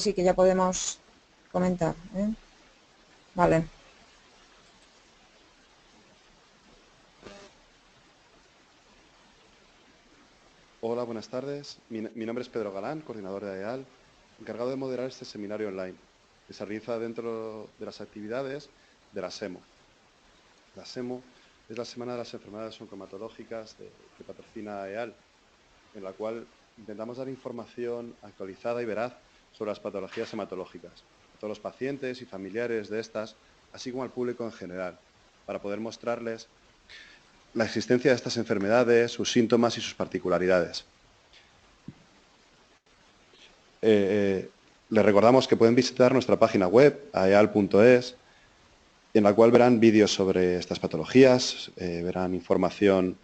sí, que ya podemos comentar, ¿eh? Vale. Hola, buenas tardes. Mi nombre es Pedro Galán, coordinador de AEAL, encargado de moderar este seminario online, que se realiza dentro de las actividades de la SEMO. La SEMO es la Semana de las Enfermedades Oncohematológicas que patrocina AEAL, en la cual intentamos dar información actualizada y veraz sobre las patologías hematológicas a todos los pacientes y familiares de estas, así como al público en general, para poder mostrarles la existencia de estas enfermedades, sus síntomas y sus particularidades. Les recordamos que pueden visitar nuestra página web, aeal.es, en la cual verán vídeos sobre estas patologías, verán información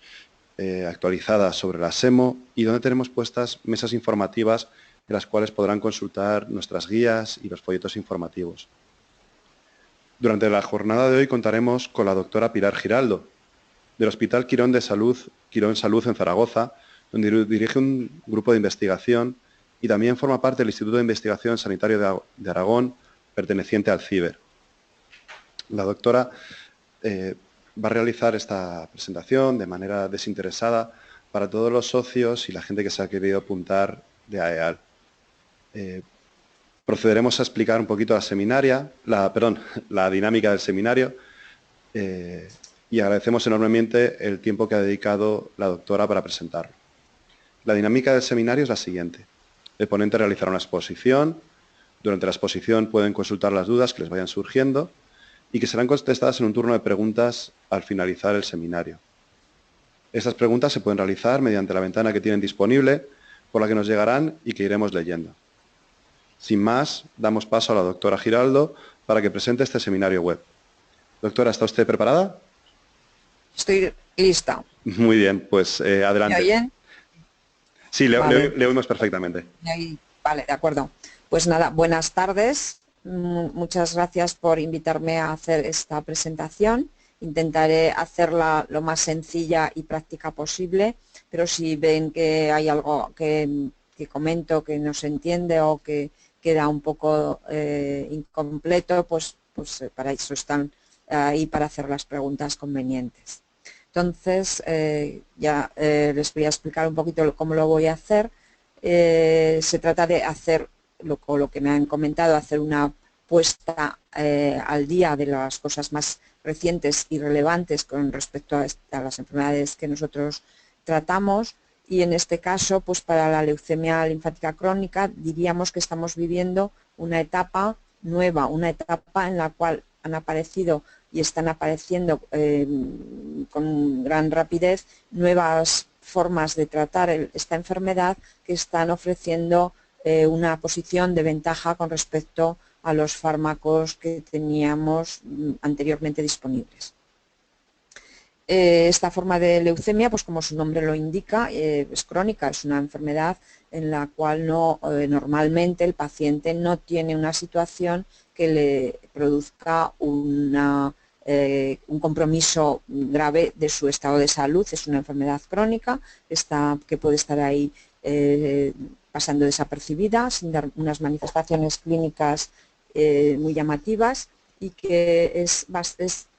actualizada sobre la SEMO y donde tenemos puestas mesas informativas en las cuales podrán consultar nuestras guías y los folletos informativos. Durante la jornada de hoy contaremos con la doctora Pilar Giraldo, del Hospital Quirón Salud en Zaragoza, donde dirige un grupo de investigación y también forma parte del Instituto de Investigación Sanitario de Aragón, perteneciente al CIBER. La doctora va a realizar esta presentación de manera desinteresada para todos los socios y la gente que se ha querido apuntar de AEAL. Procederemos a explicar un poquito la dinámica del seminario y agradecemos enormemente el tiempo que ha dedicado la doctora para presentarlo. La dinámica del seminario es la siguiente. El ponente realizará una exposición. Durante la exposición pueden consultar las dudas que les vayan surgiendo y que serán contestadas en un turno de preguntas al finalizar el seminario. Estas preguntas se pueden realizar mediante la ventana que tienen disponible, por la que nos llegarán y que iremos leyendo. Sin más, damos paso a la doctora Giraldo para que presente este seminario web. Doctora, ¿está usted preparada? Estoy lista. Muy bien, pues adelante. ¿Me oyen? Sí, Vale. le oímos perfectamente. Vale, de acuerdo. Pues nada, buenas tardes. Muchas gracias por invitarme a hacer esta presentación. Intentaré hacerla lo más sencilla y práctica posible, pero si ven que hay algo que comento que no se entiende o que queda un poco incompleto, pues para eso están ahí, para hacer las preguntas convenientes. Entonces, les voy a explicar un poquito cómo lo voy a hacer. Se trata de hacer, lo que me han comentado, hacer una puesta al día de las cosas más recientes y relevantes con respecto a las enfermedades que nosotros tratamos, y en este caso, pues para la leucemia linfática crónica, diríamos que estamos viviendo una etapa nueva, una etapa en la cual han aparecido y están apareciendo con gran rapidez nuevas formas de tratar esta enfermedad que están ofreciendo una posición de ventaja con respecto a los fármacos que teníamos anteriormente disponibles. Esta forma de leucemia, pues como su nombre lo indica, es crónica, es una enfermedad en la cual normalmente el paciente no tiene una situación que le produzca un compromiso grave de su estado de salud. Es una enfermedad crónica que puede estar ahí pasando desapercibida, sin dar unas manifestaciones clínicas muy llamativas, y que es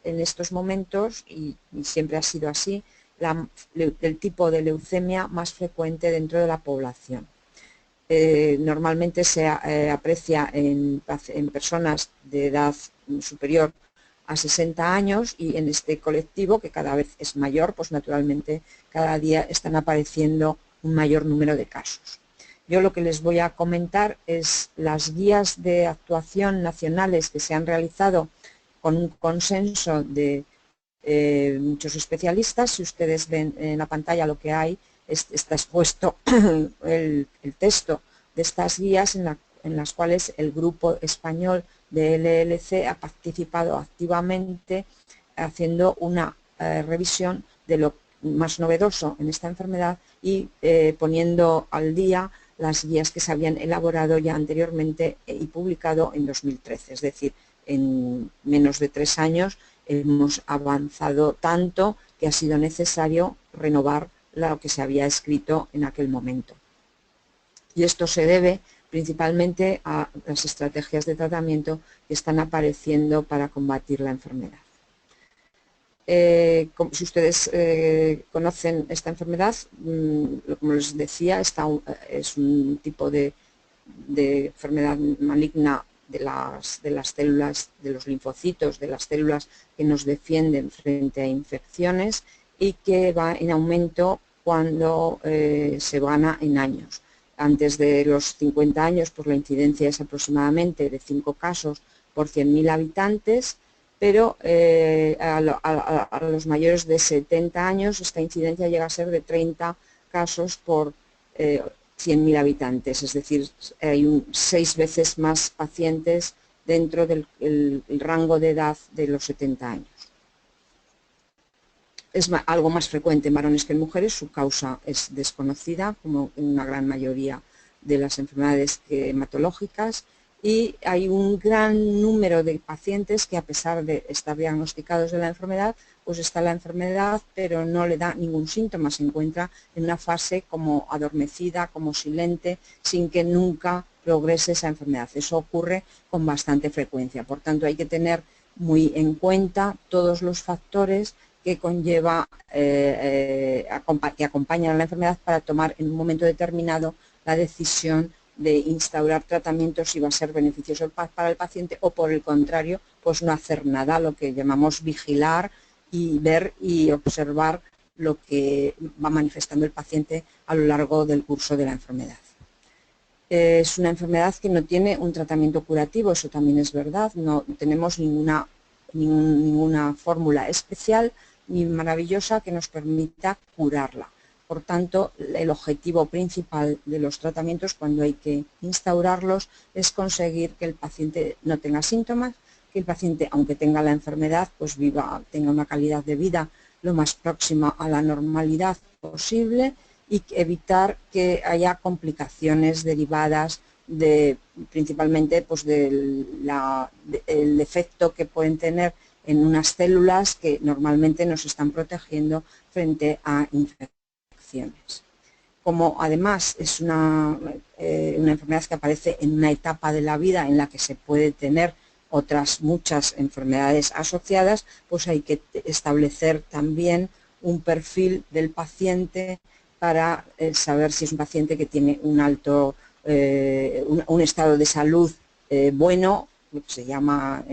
en estos momentos, y siempre ha sido así, el tipo de leucemia más frecuente dentro de la población. Normalmente se aprecia en personas de edad superior a 60 años, y en este colectivo, que cada vez es mayor, pues naturalmente cada día están apareciendo un mayor número de casos. Yo lo que les voy a comentar es las guías de actuación nacionales que se han realizado con un consenso de muchos especialistas. Si ustedes ven en la pantalla lo que hay, está expuesto el texto de estas guías en las cuales el grupo español de LLC ha participado activamente, haciendo una revisión de lo más novedoso en esta enfermedad y poniendo al día las guías que se habían elaborado ya anteriormente y publicado en 2013. Es decir, en menos de 3 años hemos avanzado tanto que ha sido necesario renovar lo que se había escrito en aquel momento. Y esto se debe principalmente a las estrategias de tratamiento que están apareciendo para combatir la enfermedad. Si ustedes conocen esta enfermedad, como les decía, es un tipo de enfermedad maligna de las células, de los linfocitos, de las células que nos defienden frente a infecciones y que va en aumento cuando se gana en años. Antes de los 50 años, pues la incidencia es aproximadamente de 5 casos por 100.000 habitantes, pero a los mayores de 70 años esta incidencia llega a ser de 30 casos por 100.000 habitantes, es decir, hay 6 veces más pacientes dentro del rango de edad de los 70 años. Es algo más frecuente en varones que en mujeres, su causa es desconocida, como en una gran mayoría de las enfermedades hematológicas, y hay un gran número de pacientes que, a pesar de estar diagnosticados de la enfermedad, pues está la enfermedad pero no le da ningún síntoma, se encuentra en una fase como adormecida, como silente, sin que nunca progrese esa enfermedad. Eso ocurre con bastante frecuencia, por tanto hay que tener muy en cuenta todos los factores que conlleva, que acompañan a la enfermedad para tomar en un momento determinado la decisión de instaurar tratamientos si va a ser beneficioso para el paciente o, por el contrario, pues no hacer nada, lo que llamamos vigilar y ver y observar lo que va manifestando el paciente a lo largo del curso de la enfermedad. Es una enfermedad que no tiene un tratamiento curativo, eso también es verdad, no tenemos ninguna fórmula especial ni maravillosa que nos permita curarla. Por tanto, el objetivo principal de los tratamientos, cuando hay que instaurarlos, es conseguir que el paciente no tenga síntomas, que el paciente, aunque tenga la enfermedad, pues tenga una calidad de vida lo más próxima a la normalidad posible y evitar que haya complicaciones derivadas principalmente pues, del efecto que pueden tener en unas células que normalmente nos están protegiendo frente a infecciones. Como además es una enfermedad que aparece en una etapa de la vida en la que se puede tener otras muchas enfermedades asociadas, pues hay que establecer también un perfil del paciente para saber si es un paciente que tiene un estado de salud bueno, lo que se llama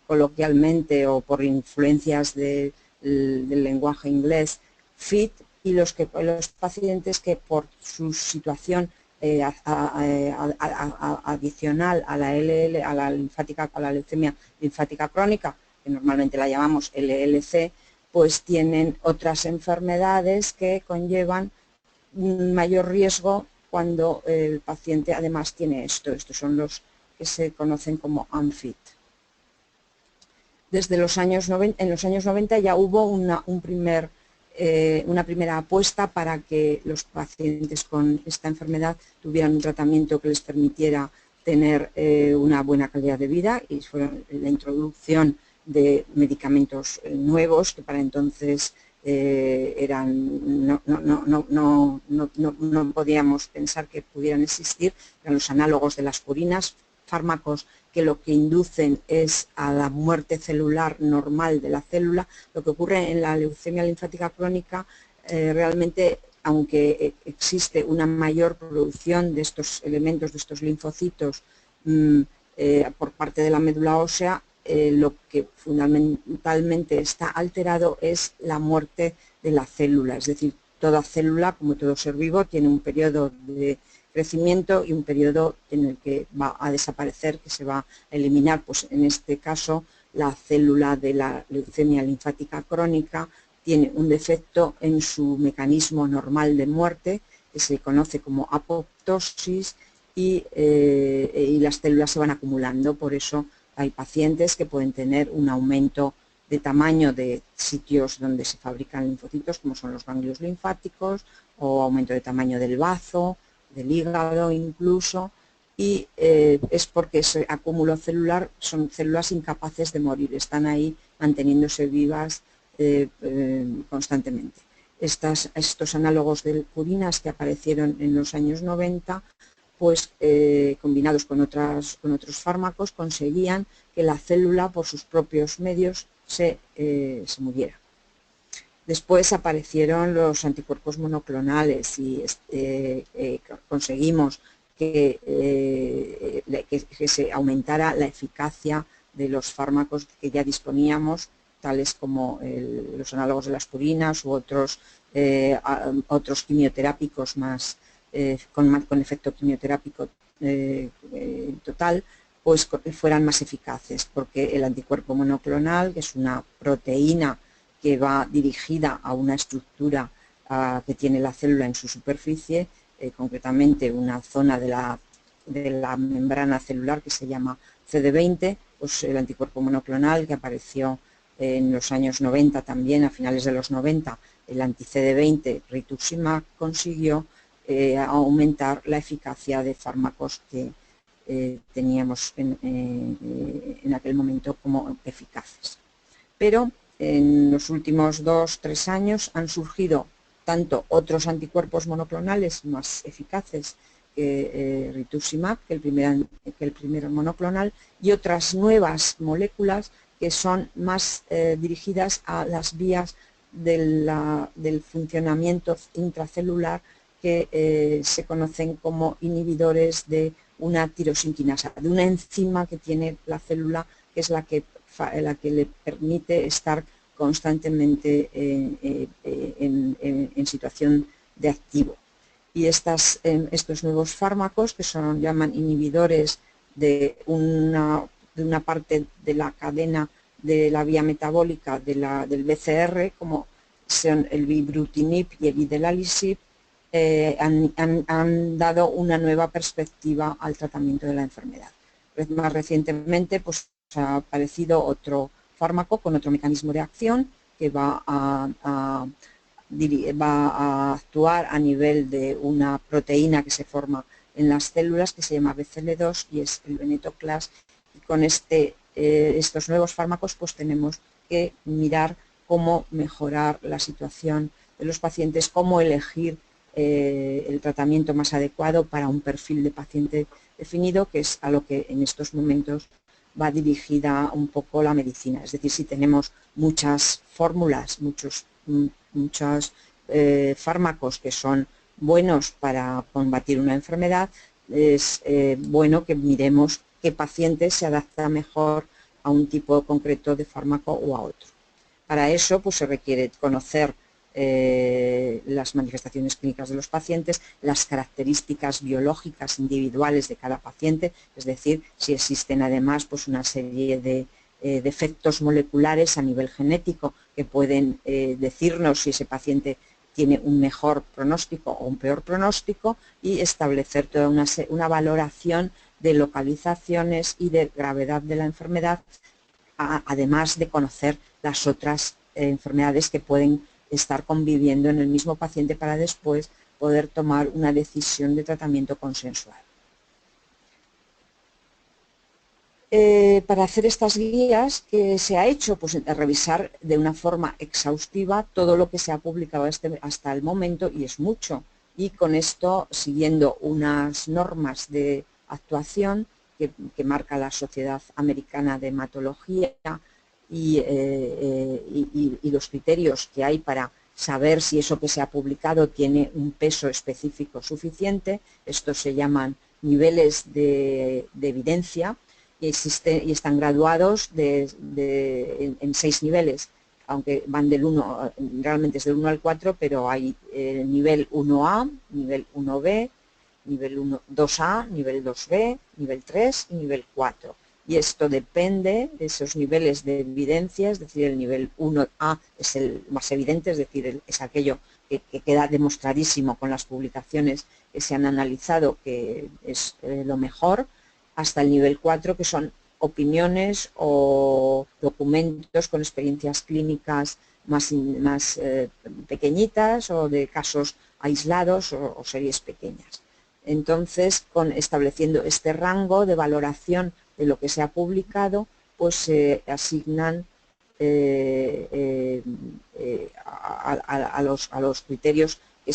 coloquialmente o por influencias del lenguaje inglés, fit, y los pacientes que por su situación adicional a la leucemia linfática crónica, que normalmente la llamamos LLC, pues tienen otras enfermedades que conllevan un mayor riesgo cuando el paciente además tiene esto. Estos son los que se conocen como unfit. Desde los años 90, en los años 90 ya hubo una primera apuesta para que los pacientes con esta enfermedad tuvieran un tratamiento que les permitiera tener una buena calidad de vida, y fue la introducción de medicamentos nuevos que para entonces no podíamos pensar que pudieran existir, eran los análogos de las purinas, fármacos que lo que inducen es a la muerte celular normal de la célula. Lo que ocurre en la leucemia linfática crónica, realmente, aunque existe una mayor producción de estos elementos, de estos linfocitos por parte de la médula ósea, lo que fundamentalmente está alterado es la muerte de la célula. Es decir, toda célula, como todo ser vivo, tiene un periodo de crecimiento y un periodo en el que va a desaparecer, que se va a eliminar. Pues en este caso la célula de la leucemia linfática crónica tiene un defecto en su mecanismo normal de muerte, que se conoce como apoptosis, y las células se van acumulando. Por eso hay pacientes que pueden tener un aumento de tamaño de sitios donde se fabrican linfocitos, como son los ganglios linfáticos, o aumento de tamaño del bazo, del hígado incluso, y es porque ese acúmulo celular son células incapaces de morir, están ahí manteniéndose vivas constantemente. Estos análogos de purinas que aparecieron en los años 90 pues combinados con otros fármacos, conseguían que la célula por sus propios medios se muriera. Después aparecieron los anticuerpos monoclonales y conseguimos que se aumentara la eficacia de los fármacos que ya disponíamos, tales como los análogos de las purinas u otros quimioterápicos con efecto quimioterápico total, pues fueran más eficaces, porque el anticuerpo monoclonal, que es una proteína que va dirigida a una estructura que tiene la célula en su superficie, concretamente una zona de la membrana celular que se llama CD20, pues el anticuerpo monoclonal que apareció en los años 90 también, a finales de los 90, el anti-CD20 rituximab consiguió aumentar la eficacia de fármacos que teníamos en aquel momento como eficaces. Pero en los últimos 2-3 años han surgido tanto otros anticuerpos monoclonales más eficaces que rituximab, que el primer monoclonal, y otras nuevas moléculas que son más dirigidas a las vías del funcionamiento intracelular, que se conocen como inhibidores de una tirosinquinasa, de una enzima que tiene la célula, que es la que le permite estar constantemente en situación de activo. Y estos nuevos fármacos, que llaman inhibidores de una parte de la cadena de la vía metabólica del BCR, como son el ibrutinib y el idelalisib, han dado una nueva perspectiva al tratamiento de la enfermedad. Más recientemente, pues, ha aparecido otro fármaco con otro mecanismo de acción que va a actuar a nivel de una proteína que se forma en las células, que se llama BCL2, y es el venetoclax. Y con estos nuevos fármacos pues tenemos que mirar cómo mejorar la situación de los pacientes, cómo elegir el tratamiento más adecuado para un perfil de paciente definido, que es a lo que en estos momentos va dirigida un poco la medicina. Es decir, si tenemos muchas fórmulas, muchos fármacos que son buenos para combatir una enfermedad, es bueno que miremos qué paciente se adapta mejor a un tipo concreto de fármaco o a otro. Para eso pues, se requiere conocer las manifestaciones clínicas de los pacientes, las características biológicas individuales de cada paciente, es decir, si existen además pues, una serie de defectos moleculares a nivel genético que pueden decirnos si ese paciente tiene un mejor pronóstico o un peor pronóstico, y establecer toda una valoración de localizaciones y de gravedad de la enfermedad, además de conocer las otras enfermedades que pueden estar conviviendo en el mismo paciente para después poder tomar una decisión de tratamiento consensual. Para hacer estas guías, ¿qué se ha hecho? Pues revisar de una forma exhaustiva todo lo que se ha publicado hasta el momento, y es mucho, y con esto siguiendo unas normas de actuación que marca la Sociedad Americana de Hematología y los criterios que hay para saber si eso que se ha publicado tiene un peso específico suficiente. Estos se llaman niveles de evidencia, y están graduados en 6 niveles, aunque van realmente es del 1 al 4, pero hay nivel 1A, nivel 1B, nivel 2A, nivel 2B, nivel 3 y nivel 4. Y esto depende de esos niveles de evidencia, es decir, el nivel 1A es el más evidente, es decir, es aquello que queda demostradísimo con las publicaciones que se han analizado que es lo mejor, hasta el nivel 4, que son opiniones o documentos con experiencias clínicas más pequeñitas, o de casos aislados o series pequeñas. Entonces, estableciendo este rango de valoración de lo que se ha publicado, pues se asignan a los criterios que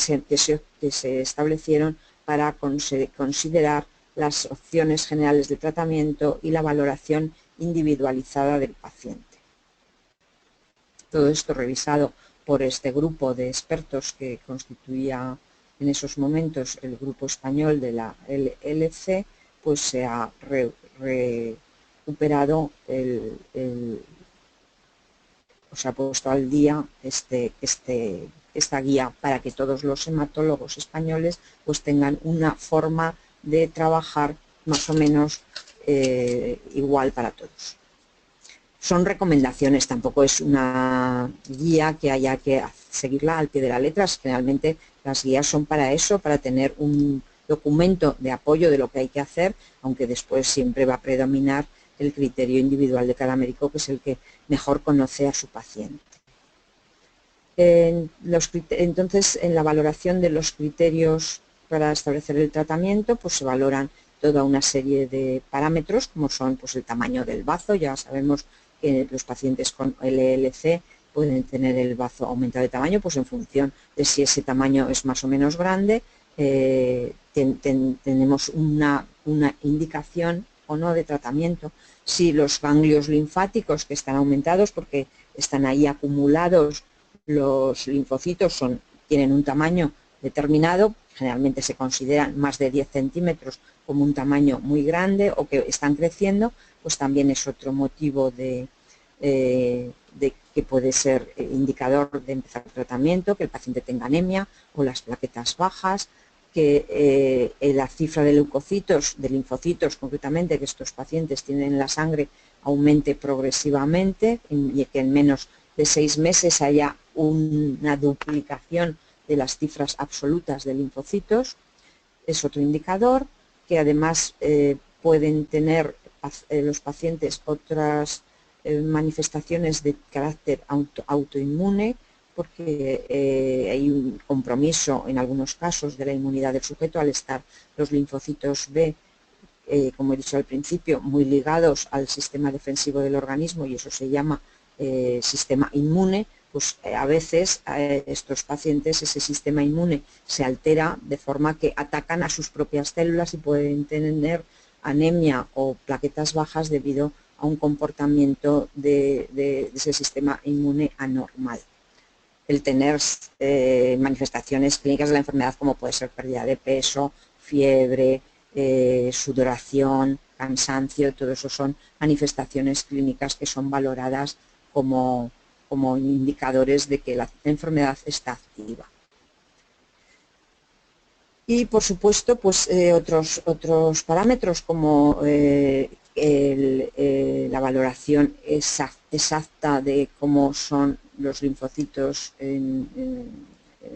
se establecieron para considerar las opciones generales de tratamiento y la valoración individualizada del paciente. Todo esto revisado por este grupo de expertos que constituía en esos momentos el grupo español de la LLC, pues se ha recuperado, o se ha puesto al día esta guía para que todos los hematólogos españoles pues tengan una forma de trabajar más o menos igual para todos. Son recomendaciones, tampoco es una guía que haya que seguirla al pie de la letra. Generalmente las guías son para eso, para tener un documento de apoyo de lo que hay que hacer, aunque después siempre va a predominar el criterio individual de cada médico, que es el que mejor conoce a su paciente. Entonces, en la valoración de los criterios para establecer el tratamiento, pues se valoran toda una serie de parámetros, como son pues, el tamaño del bazo. Ya sabemos que los pacientes con LLC pueden tener el bazo aumentado de tamaño, pues en función de si ese tamaño es más o menos grande, tenemos una indicación o no de tratamiento. Si los ganglios linfáticos que están aumentados porque están ahí acumulados, los linfocitos tienen un tamaño determinado, generalmente se consideran más de 10 centímetros como un tamaño muy grande o que están creciendo, pues también es otro motivo de que puede ser indicador de empezar el tratamiento, que el paciente tenga anemia o las plaquetas bajas, que la cifra de leucocitos, de linfocitos concretamente, que estos pacientes tienen en la sangre aumente progresivamente y que en menos de 6 meses haya una duplicación de las cifras absolutas de linfocitos. Es otro indicador, que además pueden tener los pacientes otras manifestaciones de carácter autoinmune, porque hay un compromiso en algunos casos de la inmunidad del sujeto al estar los linfocitos B, como he dicho al principio, muy ligados al sistema defensivo del organismo, y eso se llama sistema inmune. Pues a veces estos pacientes, ese sistema inmune se altera de forma que atacan a sus propias células y pueden tener anemia o plaquetas bajas debido a un comportamiento de ese sistema inmune anormal. El tener manifestaciones clínicas de la enfermedad, como puede ser pérdida de peso, fiebre, sudoración, cansancio, todo eso son manifestaciones clínicas que son valoradas como indicadores de que la enfermedad está activa. Y por supuesto, pues otros parámetros como la valoración exacta de cómo son los linfocitos en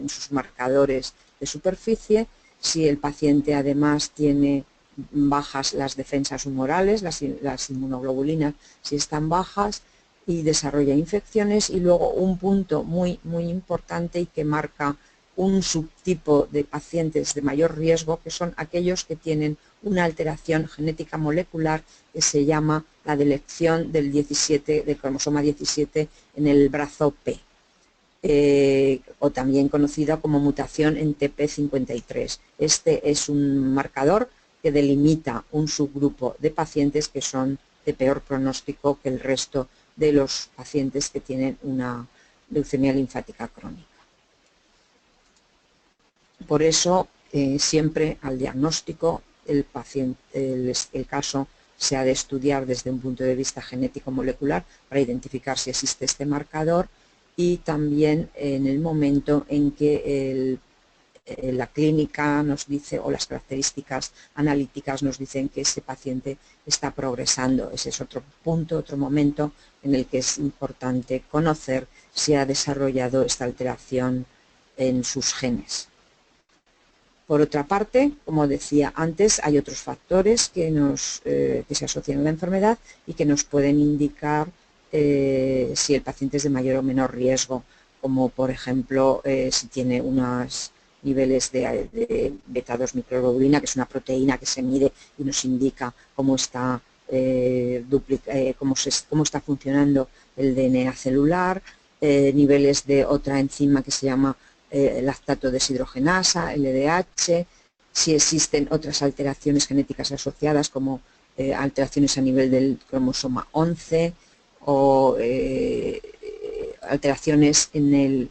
sus marcadores de superficie, si el paciente además tiene bajas las defensas humorales, las inmunoglobulinas si están bajas, y desarrolla infecciones. Y luego un punto muy importante y que marca un subtipo de pacientes de mayor riesgo, que son aquellos que tienen una alteración genética molecular que se llama la deleción del cromosoma 17 en el brazo P, o también conocida como mutación en TP53. Este es un marcador que delimita un subgrupo de pacientes que son de peor pronóstico que el resto de los pacientes que tienen una leucemia linfática crónica. Por eso, siempre al diagnóstico el caso se ha de estudiar desde un punto de vista genético-molecular para identificar si existe este marcador, y también en el momento en que la clínica nos dice, o las características analíticas nos dicen que ese paciente está progresando. Ese es otro punto, otro momento en el que es importante conocer si ha desarrollado esta alteración en sus genes. Por otra parte, como decía antes, hay otros factores que se asocian a la enfermedad y que nos pueden indicar si el paciente es de mayor o menor riesgo, como por ejemplo si tiene unos niveles de beta-2 microglobulina, que es una proteína que se mide y nos indica cómo está funcionando el DNA celular, niveles de otra enzima que se llama lactato deshidrogenasa, LDH, si existen otras alteraciones genéticas asociadas como alteraciones a nivel del cromosoma 11 o alteraciones en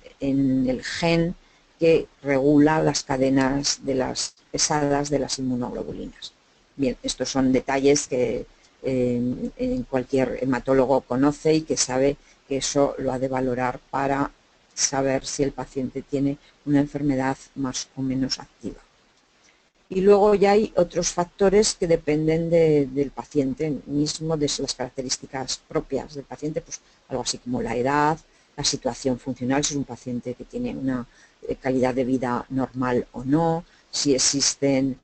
el gen que regula las cadenas de las pesadas de las inmunoglobulinas. Bien, estos son detalles que cualquier hematólogo conoce y que sabe que eso lo ha de valorar para saber si el paciente tiene una enfermedad más o menos activa. Y luego ya hay otros factores que dependen del paciente mismo, de las características propias del paciente, pues algo así como la edad, la situación funcional, si es un paciente que tiene una calidad de vida normal o no, si existen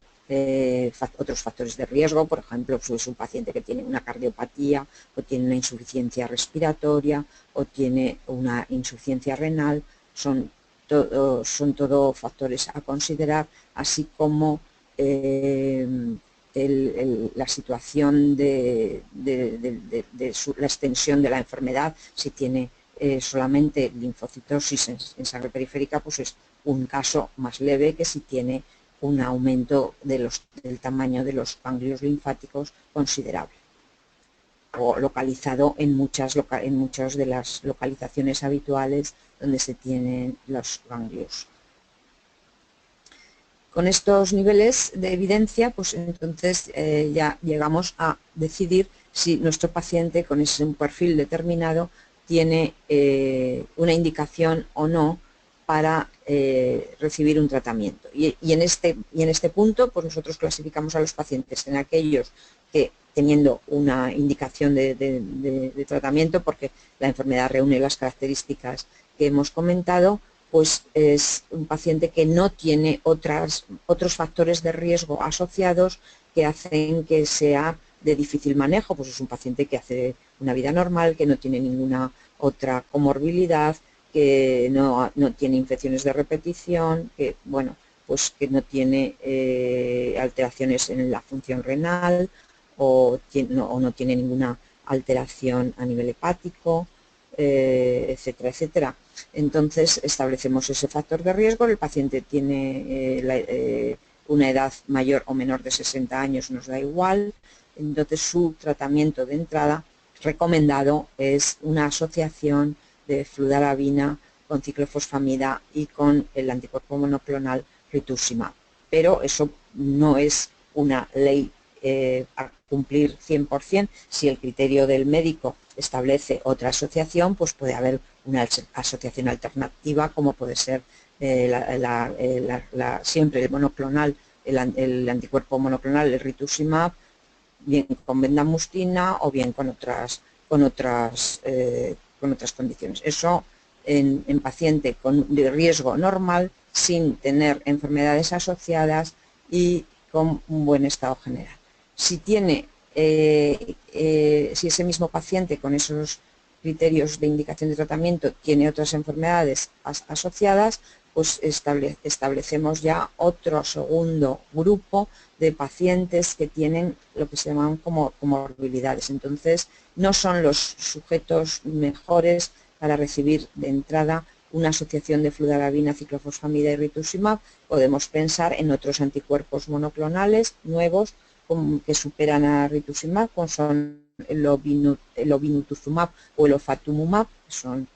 otros factores de riesgo, por ejemplo, si es un paciente que tiene una cardiopatía o tiene una insuficiencia respiratoria o tiene una insuficiencia renal, son todo factores a considerar, así como la situación de la extensión de la enfermedad. Si tiene solamente linfocitosis en sangre periférica, pues es un caso más leve que si tiene un aumento del tamaño de los ganglios linfáticos considerable o localizado en muchas de las localizaciones habituales donde se tienen los ganglios. Con estos niveles de evidencia, pues entonces ya llegamos a decidir si nuestro paciente con un perfil determinado tiene una indicación o no para recibir un tratamiento. Y en este punto, pues nosotros clasificamos a los pacientes en aquellos que, teniendo una indicación de tratamiento, porque la enfermedad reúne las características que hemos comentado, pues es un paciente que no tiene otros factores de riesgo asociados que hacen que sea de difícil manejo. Pues es un paciente que hace una vida normal, que no tiene ninguna otra comorbilidad, que no tiene infecciones de repetición, que, bueno, pues que no tiene alteraciones en la función renal o no tiene ninguna alteración a nivel hepático, etcétera, etcétera. Entonces establecemos ese factor de riesgo. El paciente tiene una edad mayor o menor de 60 años, nos da igual. Entonces su tratamiento de entrada recomendado es una asociación de fludarabina con ciclofosfamida y con el anticuerpo monoclonal rituximab. Pero eso no es una ley a cumplir 100%. Si el criterio del médico establece otra asociación, pues puede haber una asociación alternativa, como puede ser siempre el monoclonal, el anticuerpo monoclonal, el rituximab, bien con bendamustina o bien con otras condiciones. Eso en paciente de riesgo normal, sin tener enfermedades asociadas y con un buen estado general. Si ese mismo paciente con esos criterios de indicación de tratamiento tiene otras enfermedades asociadas, pues establecemos ya otro segundo grupo de pacientes que tienen lo que se llaman como comorbilidades. Entonces, no son los sujetos mejores para recibir de entrada una asociación de fludarabina, ciclofosfamida y rituximab. Podemos pensar en otros anticuerpos monoclonales nuevos que superan a rituximab, como son el obinutuzumab o el ofatumumab, que son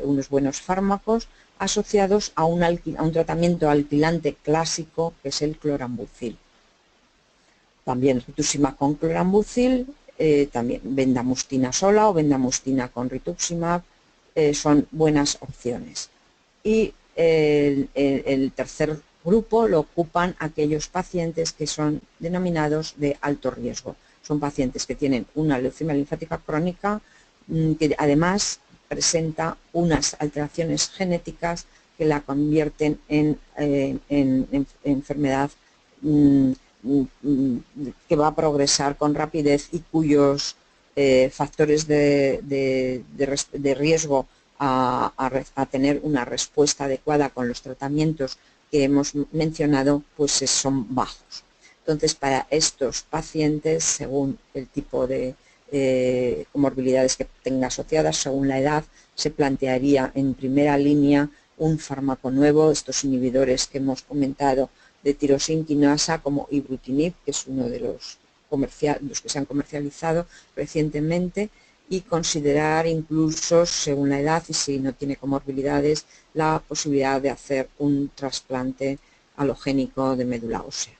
unos buenos fármacos asociados a un tratamiento alquilante clásico, que es el clorambucil. También rituximab con clorambucil, también bendamustina sola o bendamustina con rituximab, son buenas opciones. Y el tercer grupo lo ocupan aquellos pacientes que son denominados de alto riesgo. Son pacientes que tienen una leucemia linfática crónica, que además presenta unas alteraciones genéticas que la convierten en enfermedad que va a progresar con rapidez y cuyos factores de riesgo a tener una respuesta adecuada con los tratamientos que hemos mencionado, pues son bajos. Entonces, para estos pacientes, según el tipo de comorbilidades que tenga asociadas, según la edad, se plantearía en primera línea un fármaco nuevo, estos inhibidores que hemos comentado de tirosinquinasa como ibrutinib, que es uno de los que se han comercializado recientemente, y considerar incluso, según la edad y si no tiene comorbilidades, la posibilidad de hacer un trasplante halogénico de médula ósea.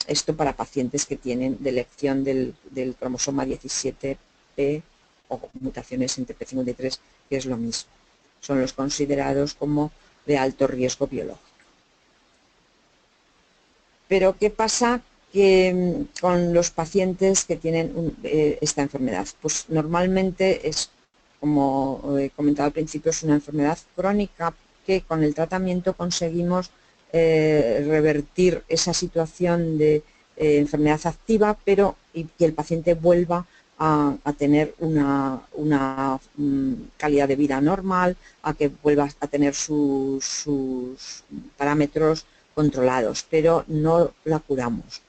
Esto para pacientes que tienen delección del cromosoma 17p o mutaciones en TP53, que es lo mismo. Son los considerados como de alto riesgo biológico. Pero ¿qué pasa con los pacientes que tienen esta enfermedad? Pues normalmente es, como he comentado al principio, es una enfermedad crónica que con el tratamiento conseguimos revertir esa situación de enfermedad activa, pero y que el paciente vuelva a tener una calidad de vida normal, a que vuelva a tener sus parámetros controlados, pero no la curamos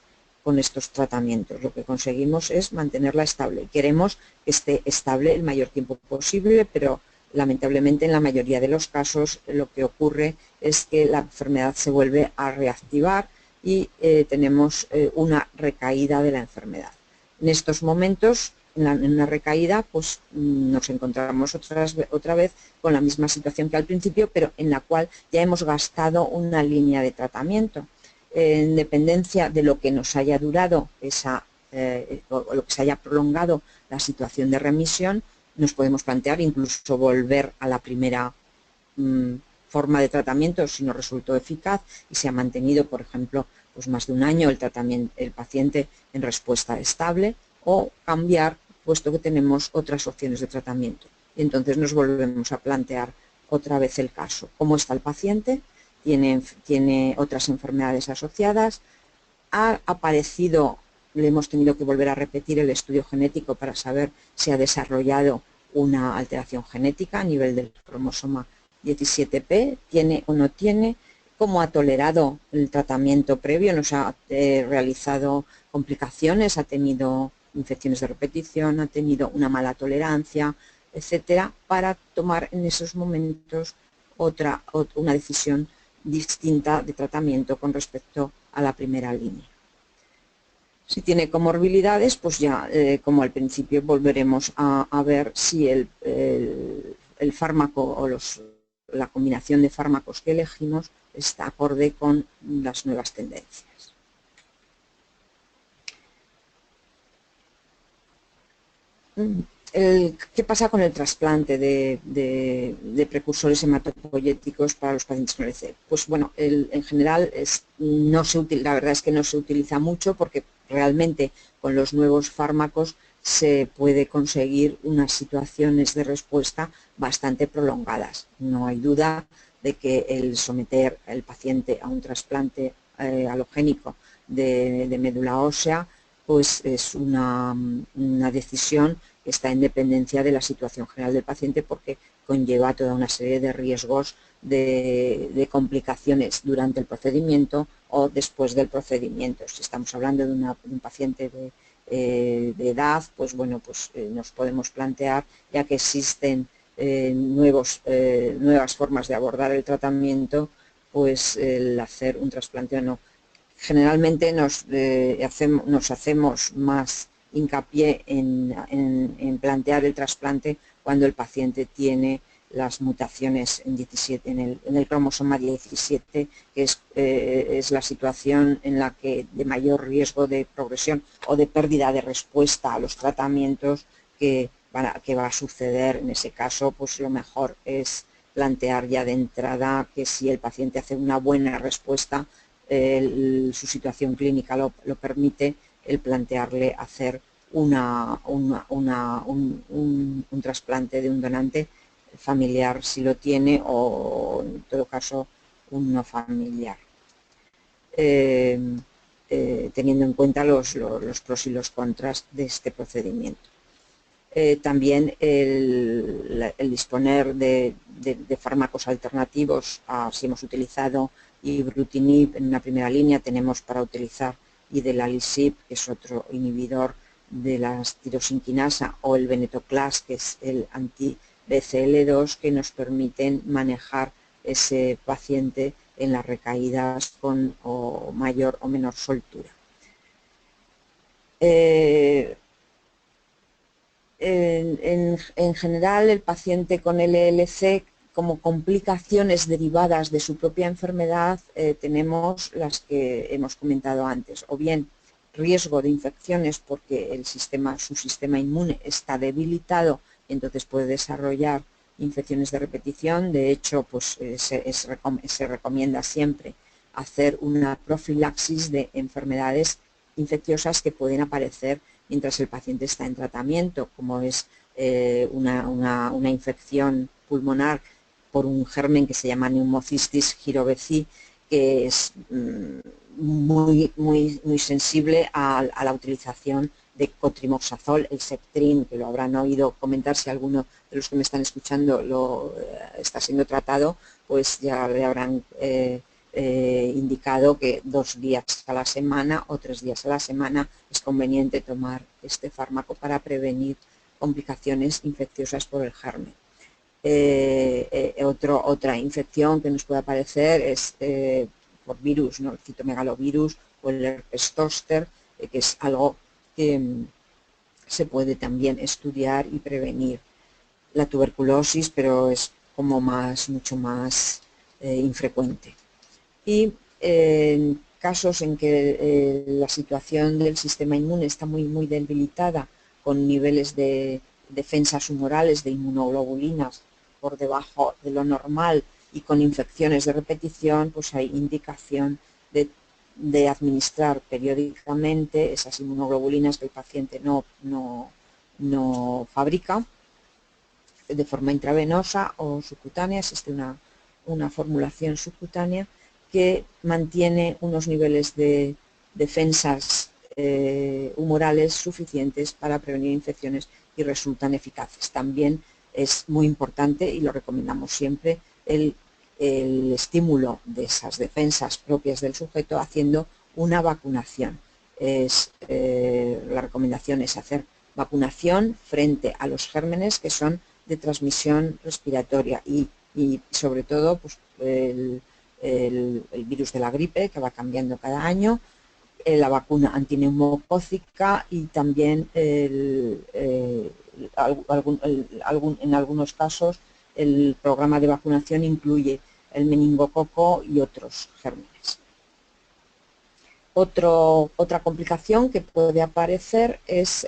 con estos tratamientos. Lo que conseguimos es mantenerla estable. Queremos que esté estable el mayor tiempo posible, pero lamentablemente en la mayoría de los casos lo que ocurre es que la enfermedad se vuelve a reactivar y tenemos una recaída de la enfermedad. En estos momentos, en una recaída, pues nos encontramos otra vez con la misma situación que al principio, pero en la cual ya hemos gastado una línea de tratamiento. En dependencia de lo que nos haya durado o lo que se haya prolongado la situación de remisión, nos podemos plantear incluso volver a la primera forma de tratamiento si no resultó eficaz y se ha mantenido, por ejemplo, pues más de un año el paciente en respuesta estable, o cambiar puesto que tenemos otras opciones de tratamiento. Y entonces nos volvemos a plantear otra vez el caso. ¿Cómo está el paciente? ¿Tiene otras enfermedades asociadas? ¿Ha aparecido? Le hemos tenido que volver a repetir el estudio genético para saber si ha desarrollado una alteración genética a nivel del cromosoma 17p, tiene o no tiene, cómo ha tolerado el tratamiento previo, nos ha realizado complicaciones, ha tenido infecciones de repetición, ha tenido una mala tolerancia, etcétera, para tomar en esos momentos una decisión distinta de tratamiento con respecto a la primera línea. Si tiene comorbilidades, pues ya, como al principio, volveremos a ver si el fármaco o la combinación de fármacos que elegimos está acorde con las nuevas tendencias. ¿Qué pasa con el trasplante de precursores hematopoyéticos para los pacientes con EC? Pues bueno, en general la verdad es que no se utiliza mucho, porque realmente con los nuevos fármacos se puede conseguir unas situaciones de respuesta bastante prolongadas. No hay duda de que el someter al paciente a un trasplante halogénico de médula ósea pues es una decisión que está en dependencia de la situación general del paciente, porque conlleva toda una serie de riesgos de complicaciones durante el procedimiento o después del procedimiento. Si estamos hablando de un paciente de edad, pues bueno, pues nos podemos plantear, ya que existen nuevas formas de abordar el tratamiento, pues el hacer un trasplante o no. Generalmente nos hacemos más hincapié en plantear el trasplante cuando el paciente tiene las mutaciones en el cromosoma 17, que es la situación en la que de mayor riesgo de progresión o de pérdida de respuesta a los tratamientos que va a suceder. En ese caso, pues lo mejor es plantear ya de entrada que si el paciente hace una buena respuesta, su situación clínica lo permite, el plantearle hacer un trasplante de un donante familiar si lo tiene, o en todo caso un no familiar, teniendo en cuenta los pros y los contras de este procedimiento. También el disponer de fármacos alternativos. Si hemos utilizado ibrutinib en una primera línea, tenemos para utilizar idelalisib, que es otro inhibidor de la tirosinquinasa, o el venetoclax, que es el anti-BCL2, que nos permiten manejar ese paciente en las recaídas con o mayor o menor soltura. En general, el paciente con LLC, como complicaciones derivadas de su propia enfermedad, tenemos las que hemos comentado antes, o bien riesgo de infecciones porque su sistema inmune está debilitado y entonces puede desarrollar infecciones de repetición. De hecho, pues se recomienda siempre hacer una profilaxis de enfermedades infecciosas que pueden aparecer mientras el paciente está en tratamiento, como es una infección pulmonar por un germen que se llama Pneumocystis jirovecii, que es muy sensible a la utilización de cotrimoxazol, el Septrin, que lo habrán oído comentar si alguno de los que me están escuchando está siendo tratado, pues ya le habrán indicado que 2 días a la semana o 3 días a la semana es conveniente tomar este fármaco para prevenir complicaciones infecciosas por el germen. Otra infección que nos puede aparecer es por virus, ¿no? El citomegalovirus o el herpes zóster, que es algo que se puede también estudiar y prevenir. La tuberculosis, pero es como mucho más infrecuente. Y en casos en que la situación del sistema inmune está muy debilitada, con niveles de defensas humorales, de inmunoglobulinas por debajo de lo normal y con infecciones de repetición, pues hay indicación de administrar periódicamente esas inmunoglobulinas que el paciente no fabrica de forma intravenosa o subcutánea. Existe una formulación subcutánea que mantiene unos niveles de defensas humorales suficientes para prevenir infecciones y resultan eficaces. También es muy importante, y lo recomendamos siempre, el estímulo de esas defensas propias del sujeto haciendo una vacunación. La recomendación es hacer vacunación frente a los gérmenes que son de transmisión respiratoria y sobre todo pues, el virus de la gripe, que va cambiando cada año, la vacuna antineumocócica y también en algunos casos el programa de vacunación incluye el meningococo y otros gérmenes. Otra complicación que puede aparecer es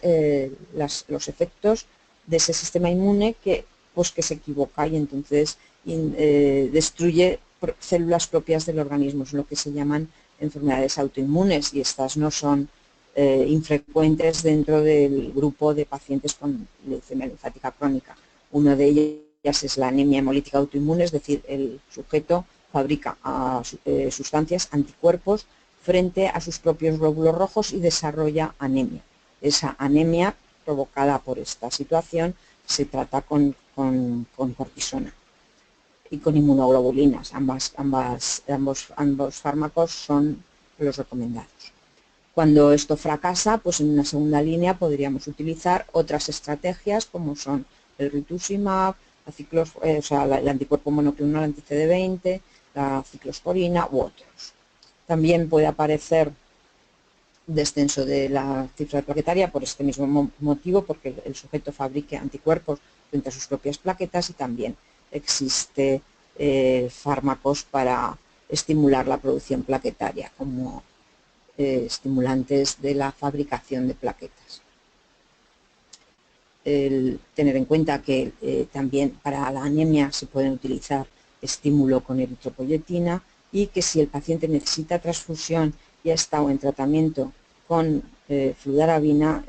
los efectos de ese sistema inmune que se equivoca y entonces destruye células propias del organismo, es lo que se llaman enfermedades autoinmunes, y estas no son infrecuentes dentro del grupo de pacientes con leucemia linfática crónica. Una de ellas es la anemia hemolítica autoinmune, es decir, el sujeto fabrica sustancias, anticuerpos, frente a sus propios glóbulos rojos y desarrolla anemia. Esa anemia provocada por esta situación se trata con cortisona y con inmunoglobulinas. Ambos fármacos son los recomendados. Cuando esto fracasa, pues en una segunda línea podríamos utilizar otras estrategias como son el rituximab, el anticuerpo monoclonal anti-CD20, la ciclosporina u otros. También puede aparecer descenso de la cifra plaquetaria por este mismo motivo, porque el sujeto fabrique anticuerpos frente a sus propias plaquetas, y también existe fármacos para estimular la producción plaquetaria como estimulantes de la fabricación de plaquetas. Tener en cuenta que también para la anemia se pueden utilizar estímulo con eritropoyetina, y que si el paciente necesita transfusión y ha estado en tratamiento con fludarabina,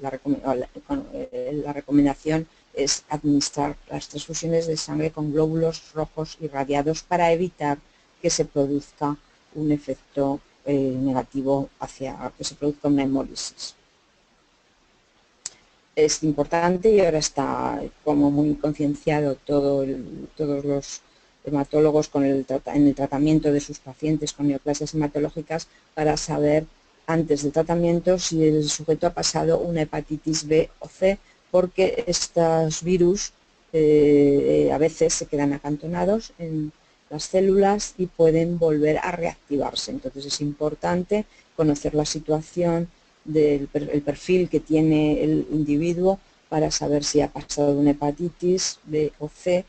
la recomendación es administrar las transfusiones de sangre con glóbulos rojos irradiados para evitar que se produzca un efecto negativo hacia que se produzca una hemólisis. Es importante, y ahora está como muy concienciado todos los hematólogos en el tratamiento de sus pacientes con neoplasias hematológicas, para saber antes del tratamiento si el sujeto ha pasado una hepatitis B o C, porque estos virus a veces se quedan acantonados en las células y pueden volver a reactivarse. Entonces es importante conocer la situación del perfil que tiene el individuo para saber si ha pasado una hepatitis B o C,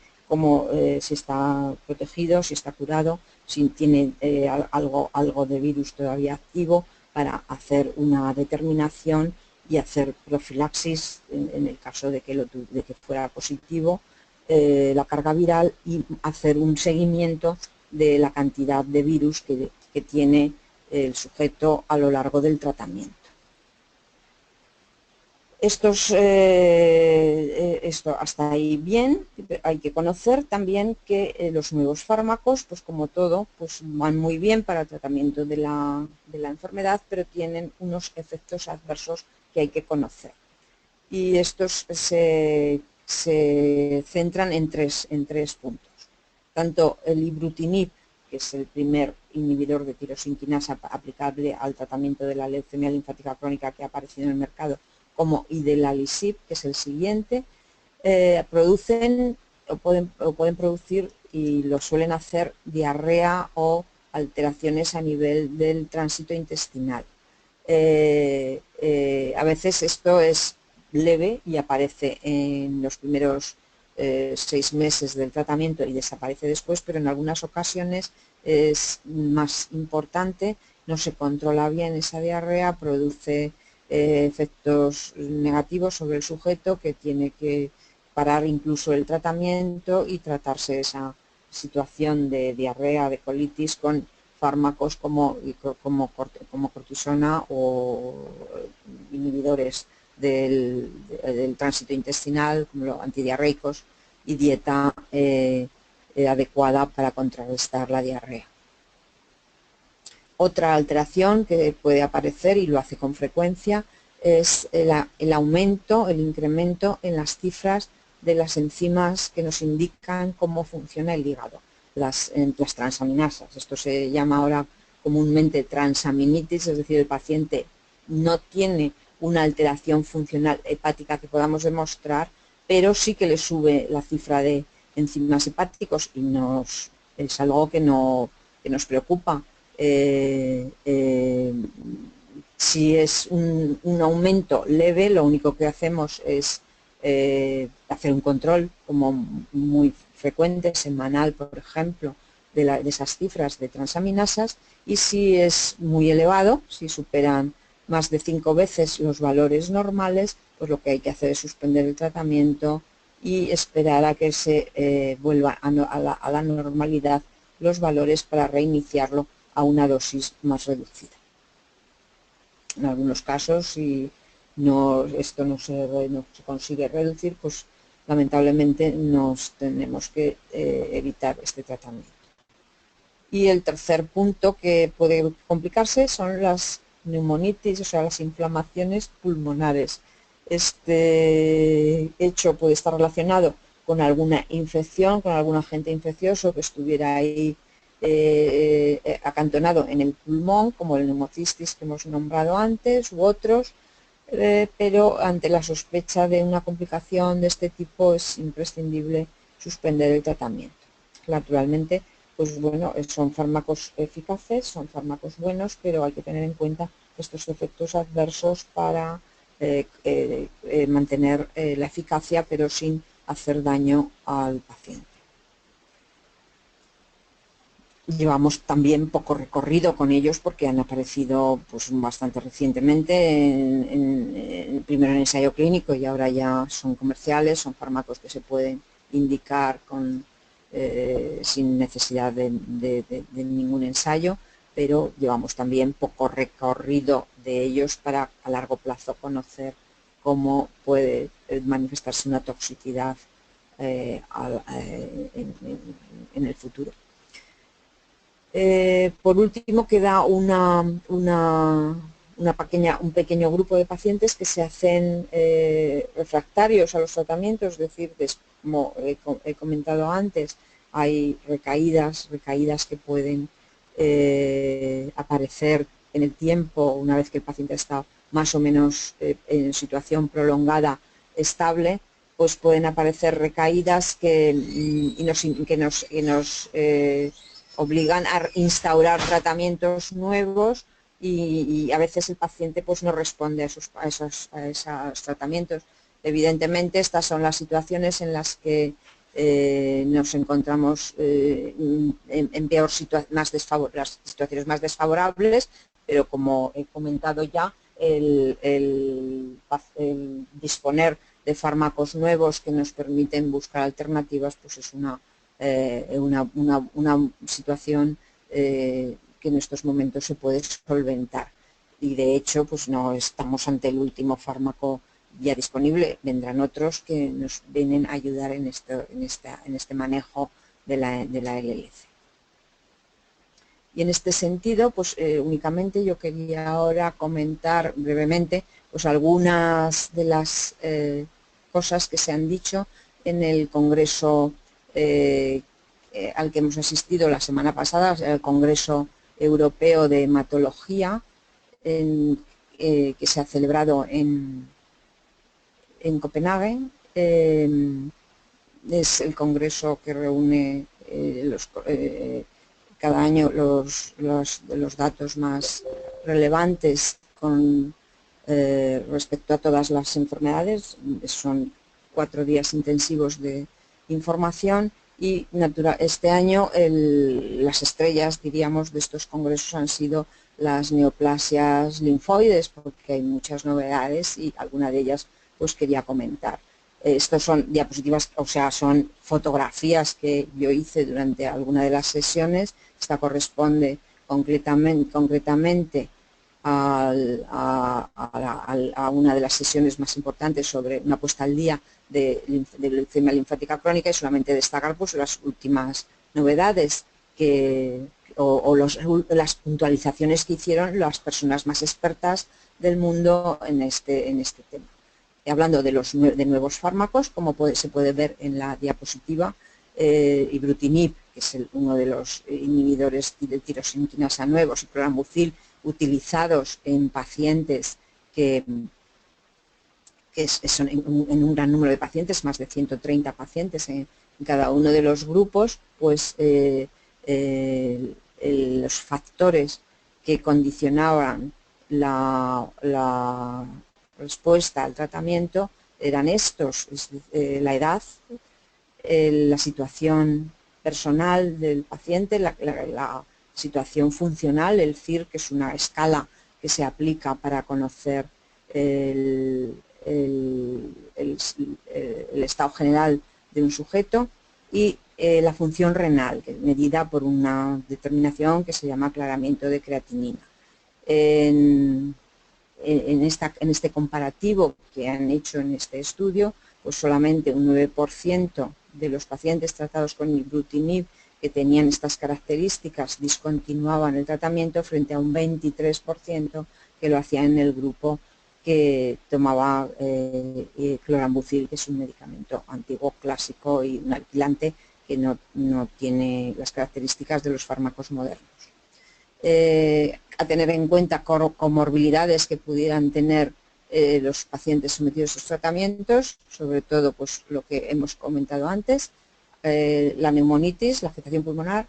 si está protegido, si está curado, si tiene algo de virus todavía activo, para hacer una determinación y hacer profilaxis en el caso de que fuera positivo la carga viral, y hacer un seguimiento de la cantidad de virus que tiene el sujeto a lo largo del tratamiento. Esto hasta ahí bien. Hay que conocer también que los nuevos fármacos, pues como todo, pues van muy bien para el tratamiento de la enfermedad, pero tienen unos efectos adversos que hay que conocer. Y estos se centran en tres puntos. Tanto el ibrutinib, que es el primer inhibidor de tirosinquinasa aplicable al tratamiento de la leucemia linfática crónica que ha aparecido en el mercado, como idelalisib, que es el siguiente, producen o pueden producir, y lo suelen hacer, diarrea o alteraciones a nivel del tránsito intestinal. A veces esto es leve y aparece en los primeros 6 meses del tratamiento y desaparece después, pero en algunas ocasiones es más importante, no se controla bien esa diarrea, produce efectos negativos sobre el sujeto, que tiene que parar incluso el tratamiento y tratarse esa situación de diarrea, de colitis, con fármacos como cortisona o inhibidores del tránsito intestinal, como los antidiarreicos, y dieta adecuada para contrarrestar la diarrea. Otra alteración que puede aparecer, y lo hace con frecuencia, es el aumento, el incremento en las cifras de las enzimas que nos indican cómo funciona el hígado, las transaminasas. Esto se llama ahora comúnmente transaminitis, es decir, el paciente no tiene una alteración funcional hepática que podamos demostrar, pero sí que le sube la cifra de enzimas hepáticos, y es algo que nos preocupa. Si es un aumento leve, lo único que hacemos es hacer un control como muy frecuente, semanal, por ejemplo, de esas cifras de transaminasas, y si es muy elevado, si superan más de 5 veces los valores normales, pues lo que hay que hacer es suspender el tratamiento y esperar a que se vuelva a la normalidad los valores, para reiniciarlo a una dosis más reducida. En algunos casos, si esto no se consigue reducir, pues lamentablemente nos tenemos que evitar este tratamiento. Y el tercer punto que puede complicarse son las neumonitis, o sea, las inflamaciones pulmonares. Este hecho puede estar relacionado con alguna infección, con algún agente infeccioso que estuviera ahí acantonado en el pulmón, como el neumocistis que hemos nombrado antes, u otros, pero ante la sospecha de una complicación de este tipo es imprescindible suspender el tratamiento. Naturalmente, pues bueno, son fármacos eficaces, son fármacos buenos, pero hay que tener en cuenta estos efectos adversos para mantener la eficacia, pero sin hacer daño al paciente. Llevamos también poco recorrido con ellos, porque han aparecido pues bastante recientemente, primero en ensayo clínico, y ahora ya son comerciales. Son fármacos que se pueden indicar sin necesidad de ningún ensayo, pero llevamos también poco recorrido de ellos para a largo plazo conocer cómo puede manifestarse una toxicidad en el futuro. Por último, queda un pequeño grupo de pacientes que se hacen refractarios a los tratamientos, es decir, como he comentado antes, hay recaídas que pueden aparecer en el tiempo, una vez que el paciente está más o menos en situación prolongada estable, pues pueden aparecer recaídas que nos obligan a instaurar tratamientos nuevos y a veces el paciente pues no responde a esos tratamientos. Evidentemente estas son las situaciones en las que nos encontramos en peor las situaciones más desfavorables, pero como he comentado ya, el disponer de fármacos nuevos que nos permiten buscar alternativas, pues es una situación que en estos momentos se puede solventar. Y de hecho, pues no estamos ante el último fármaco ya disponible, vendrán otros que nos vienen a ayudar en este manejo de la LLC. Y en este sentido, pues únicamente yo quería ahora comentar brevemente pues algunas de las cosas que se han dicho en el Congreso al que hemos asistido la semana pasada, el Congreso Europeo de Hematología, que se ha celebrado en Copenhague. Es el congreso que reúne cada año los datos más relevantes con respecto a todas las enfermedades. Son 4 días intensivos de información y este año las estrellas, diríamos, de estos congresos han sido las neoplasias linfoides, porque hay muchas novedades y alguna de ellas pues quería comentar. Estos son diapositivas, o sea, son fotografías que yo hice durante alguna de las sesiones. Esta corresponde concretamente a una de las sesiones más importantes sobre una puesta al día de leucemia linfática crónica, y solamente destacar pues las últimas novedades las puntualizaciones que hicieron las personas más expertas del mundo en este tema. Hablando de nuevos fármacos, como se puede ver en la diapositiva, ibrutinib, que es uno de los inhibidores de tirosinequinasa nuevos, y clorambucil, utilizados en pacientes que son en un gran número de pacientes, más de 130 pacientes en cada uno de los grupos, pues los factores que condicionaban la respuesta al tratamiento eran estos: la edad, la situación personal del paciente, la situación funcional, el CIR, que es una escala que se aplica para conocer el estado general de un sujeto, y la función renal, medida por una determinación que se llama aclaramiento de creatinina. En este comparativo que han hecho en este estudio, pues solamente un 9% de los pacientes tratados con ibrutinib que tenían estas características discontinuaban el tratamiento, frente a un 23% que lo hacían en el grupo que tomaba clorambucil, que es un medicamento antiguo, clásico y un alquilante que no tiene las características de los fármacos modernos. A tener en cuenta comorbilidades que pudieran tener los pacientes sometidos a estos tratamientos, sobre todo pues lo que hemos comentado antes, la neumonitis, la afectación pulmonar,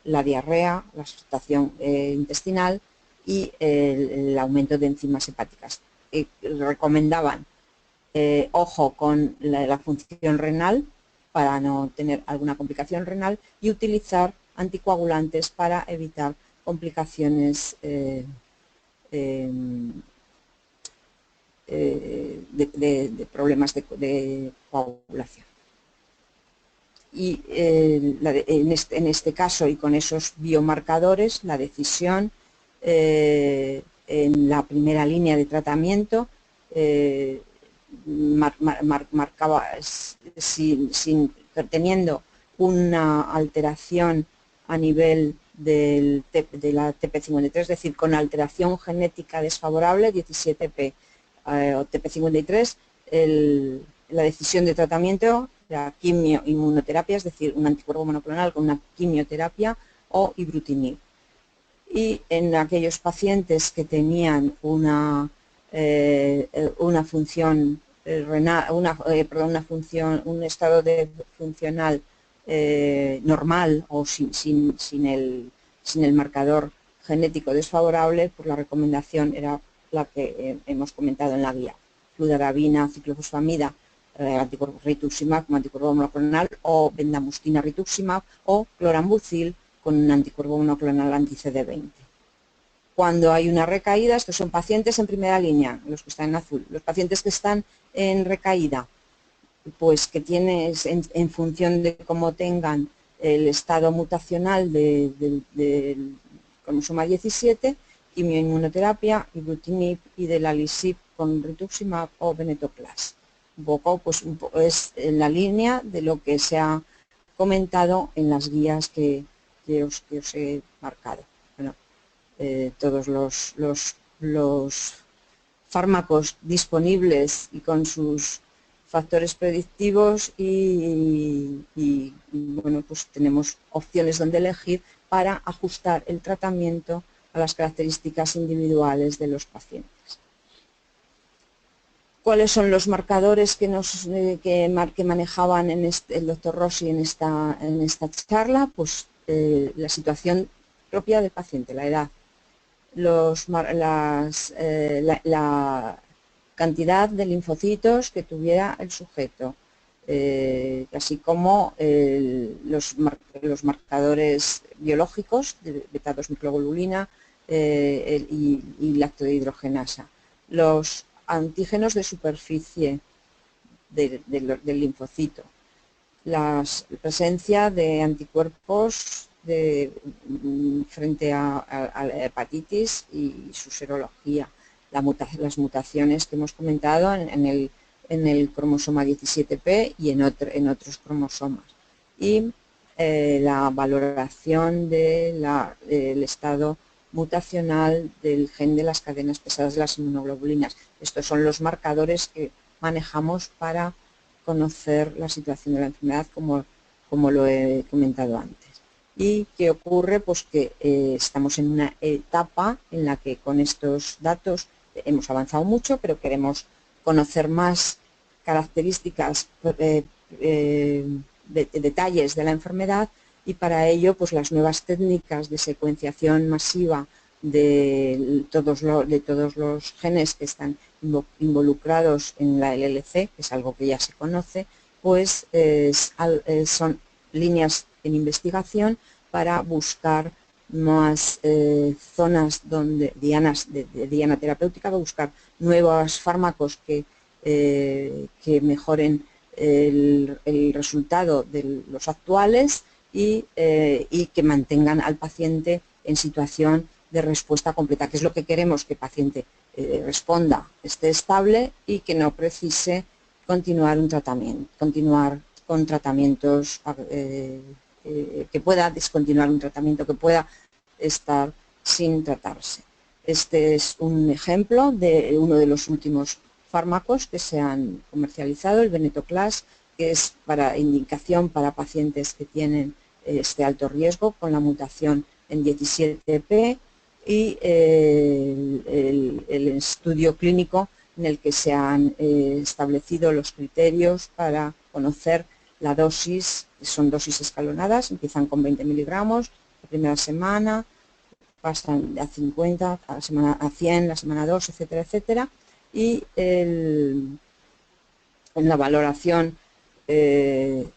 la diarrea, la afectación intestinal y el aumento de enzimas hepáticas. Recomendaban ojo con la función renal para no tener alguna complicación renal, y utilizar anticoagulantes para evitar complicaciones de problemas de coagulación. Y en este caso, y con esos biomarcadores, la decisión en la primera línea de tratamiento marcaba, teniendo una alteración a nivel de la TP53, es decir, con alteración genética desfavorable, 17P o TP53, la decisión de tratamiento, la quimioinmunoterapia, es decir, un anticuerpo monoclonal con una quimioterapia, o ibrutinib. Y en aquellos pacientes que tenían una función un estado funcional normal o sin el marcador genético desfavorable, pues la recomendación era la que hemos comentado en la guía: fludarabina, ciclofosfamida, rituximab como anticuerpo monoclonal, o bendamustina rituximab, o clorambucil con un anticuerpo monoclonal anti-CD20. Cuando hay una recaída, estos son pacientes en primera línea, los que están en azul. Los pacientes que están en recaída, pues que tienes en función de cómo tengan el estado mutacional del cromosoma 17, quimioinmunoterapia, ibrutinib y del alisib con rituximab o venetoclax. Un poco, pues, es en la línea de lo que se ha comentado en las guías que os he marcado. Bueno, todos los fármacos disponibles y con sus factores predictivos y bueno, pues tenemos opciones donde elegir para ajustar el tratamiento a las características individuales de los pacientes. ¿Cuáles son los marcadores que manejaban el doctor Rossi en esta charla? Pues la situación propia del paciente, la edad, la cantidad de linfocitos que tuviera el sujeto, así como los marcadores biológicos de beta-2-microglobulina y lactodehidrogenasa, los antígenos de superficie del linfocito, la presencia de anticuerpos frente a la hepatitis y su serología, las mutaciones que hemos comentado en el cromosoma 17p y en otros cromosomas, y la valoración del estado mutacional del gen de las cadenas pesadas de las inmunoglobulinas. Estos son los marcadores que manejamos para conocer la situación de la enfermedad, como lo he comentado antes. ¿Y qué ocurre? Pues que estamos en una etapa en la que con estos datos hemos avanzado mucho, pero queremos conocer más características, detalles de la enfermedad, y para ello pues las nuevas técnicas de secuenciación masiva de todos los genes que están involucrados en la LLC, que es algo que ya se conoce, pues son líneas en investigación para buscar más zonas de diana terapéutica, para buscar nuevos fármacos que mejoren el resultado de los actuales y que mantengan al paciente en situación de respuesta completa, que es lo que queremos, que el paciente responda, esté estable y que no precise continuar con tratamientos, que pueda descontinuar un tratamiento, que pueda estar sin tratarse. Este es un ejemplo de uno de los últimos fármacos que se han comercializado, el venetoclax, que es para indicación para pacientes que tienen este alto riesgo con la mutación en 17p, y el estudio clínico en el que se han establecido los criterios para conocer la dosis, que son dosis escalonadas, empiezan con 20 miligramos la primera semana, pasan a 50, a 100, la semana 2, etcétera, etcétera, y en la valoración de